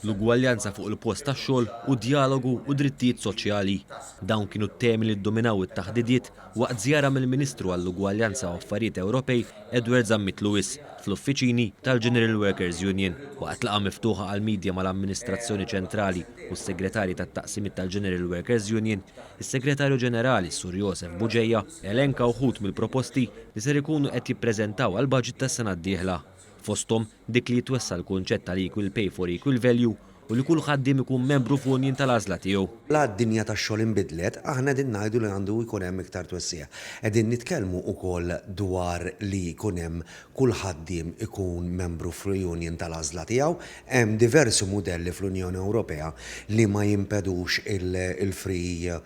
l-ugwaljanza fuq il-post tax-xogħol u dialogu u drittijiet soċjali. Dawn kienu t-temi li ddominaw it-taħdidiet waqt żjara mill-Ministru għall-Ugwaljanza u Affarijiet Ewropej Edward Zammit Lewis fl-uffiċini tal-General Workers Union waqt laqgħa miftuħa għall-midja mal-Amministrazzjoni Ċentrali u s-Segretarji tat-Taqsimiet tal-General Workers Union, is-Segretarju Ġenerali Sur Joseph Buġejja elenka wħud mill-proposti li ser ikunu qed jippreżentaw għall-baġit tas-sena d-dieħla. Fosthom dik li jitwessa l-kunċett tal-equal pay for equal value u li kull ħaddiem ikun membru f'unjon tal-għażla tiegħu. La d-dinja tax-xogħol inbidlet, aħna din ngħidu li għandu jkun hemm iktar twessija. Qegħdin nitkellmu wkoll dwar li jkun hemm kull ħaddiem ikun membru f'union tal-għażla tiegħu, hemm diversi mudelli fl-Unjoni Ewropea li ma jimpedux il-free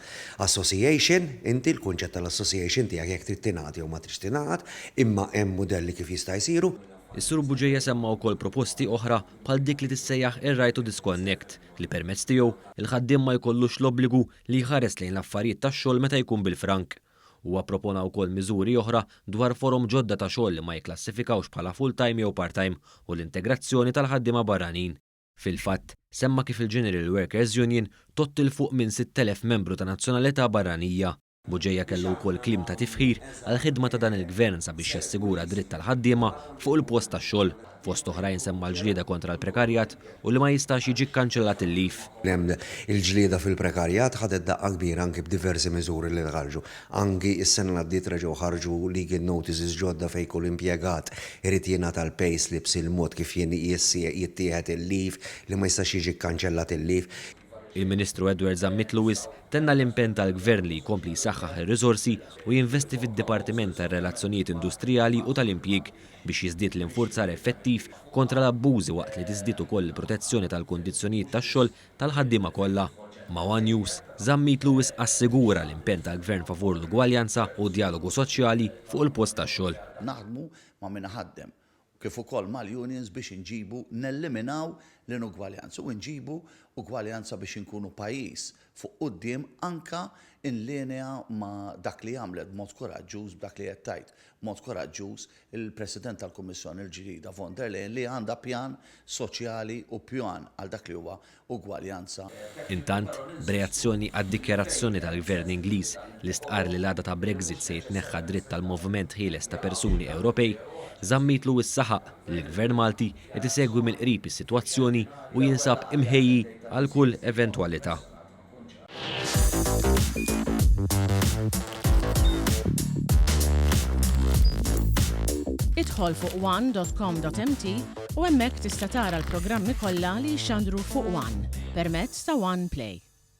association, inti l-kunċett tal-association tiegħek jekk trid tingħati jew ma tridx tingħaqad, imma hemm mudelli kif jista' jsiru. Is-Sur Buġejja semma wkoll proposti oħra bħal dik li tissejjaħ ir-right to disconnect li permezz tiegħu il-ħaddiem ma jkollux l-obbligu li jħares lejn l-affarijiet tax-xogħol meta jkun bil-frank. Huwa propona wkoll miżuri oħra dwar forom ġodda ta' xogħol li ma jklassifikawx bħala full-time jew part-time u l-integrazzjoni tal-ħaddiema barranin. Fil-fatt, semma kif il-General Workers Union tottil fuq minn 6,000 membru ta' nazzjonalità barranija. Buġejja kellu wkoll kliem ta' tifħir għal ħidma ta' dan il-gvern sabiex jassigura dritt tal-ħaddiema fuq il-post tax-xogħol. Fost oħrajn semma l-ġlieda kontra l-prekarjat u li ma jistax jiġi kkanċellat il-lif. Il-ġlieda fil-prekarjat ħadet daqqa kbira anki b'diversi miżuri li ħarġu. Anki s-sena l-għaddiet reġgħu ħarġu legal notices ġodda fejn kull impjegat irid jingħata l-payslips il-mod kif jittieħed il-lif li ma jistax jiġi kkanċellat il-lif. Il-Ministru Edward Zammit Lewis tenna l-impenn tal-Gvern li jkompli jsaħħaħ ir-riżorsi u jinvesti fid-Dipartiment tar-Relazzjonijiet Industrijali u tal-Impjieg biex jiżdied l-infurzar effettiv kontra l-abbużi waqt li tiżdied ukoll il-protezzjoni tal-kundizzjonijiet tax-xogħol tal-ħaddiema kollha. Ma' One News, Zammit Lewis assigura l-impenn tal-Gvern favur l-ugwaljanza u dialogu soċjali fuq il-post tax-xogħol. Naħdmu ma' min ħaddem kif ukoll mal-unions biex inġibu nelliminaw l-inugwaljanza u nġibu ugwaljanza biex inkunu pajjiż fuq quddiem anka in linea ma' dak li għamlet mod koraġġuż b'dak li qed tajt. Mod koraġġuż il-President tal-Kummissjoni l-ġdida von der Leyen li għandha pjan soċjali u pjan għal dak li huwa ugwaljanza. Intant, b'reazzjoni għad-dikjarazzjoni tal-Gvern Ingliż li stqar li l-għada ta' Brexit se jitneħħa dritt tal-moviment ħieles ta' persuni Ewropej, Zammit Lewis saħaq li l-Gvern Malti qed isegwi mill-qrib is-sitwazzjoni u jinsab imħejji għal kull eventwalità. Idħol fuq one.com.mt u hemmhekk tista' tara l-programmi kollha li jxandru fuq One permezz ta' One Play.